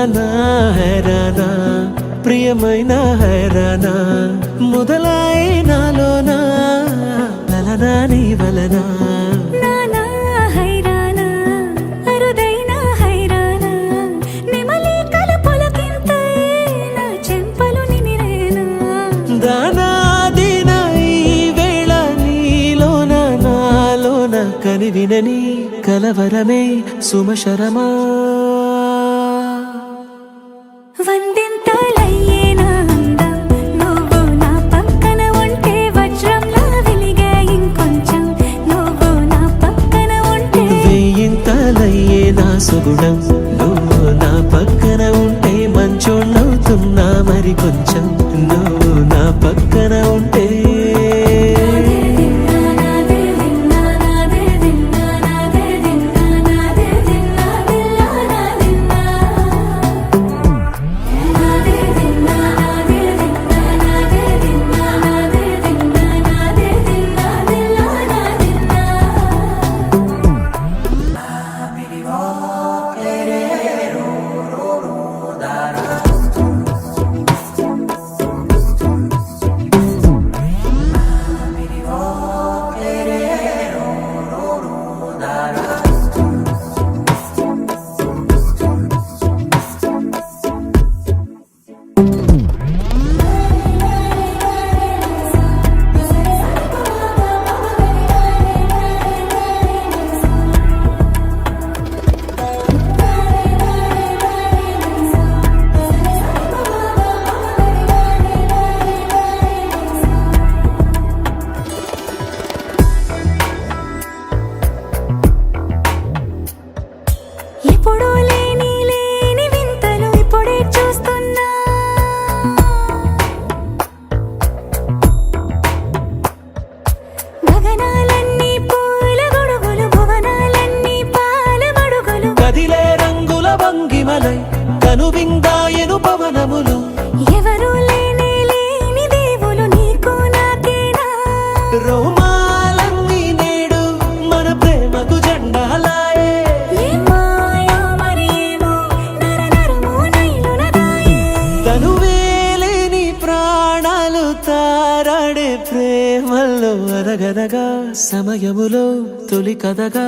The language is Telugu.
నా హైరానా ప్రియమైన హైరానా మొదలై నాలోనా వలనా నీ వలనా కని వినని కలవరమే సుమశరమా వందింతలయ్యేనా అందం నువ్వు నా పక్కన ఉంటే వజ్రంలా వెలిగే ఇంకొంచెం నువ్వు నా పక్కన ఉంటే వెయ్యింతలయ్యేనా సుగుణం నువ్వు నా పక్కన ఉంటే మంచోళ్ళవుతున్నా మరి కొంచెం నువ్వు నా పక్కన ఉంటే ఎప్పుడూ లేని వింతలు ఇప్పుడే చూస్తున్నా గగనాలన్నీ పూల గొడుగులు భువనాలన్నీ పాల మడుగులు కదిలే రంగుల భంగిమలై కనువిందాయను పవనములు ఎవరు లేని దేవులు నీకు నాకేనా రోమాలన్నీ నేడు మన ప్రేమకు జెండాలాయే తనువేలేని ప్రాణాలు తారాడే ప్రేమల్లో అరగనగా సమయములో తొలి కథగా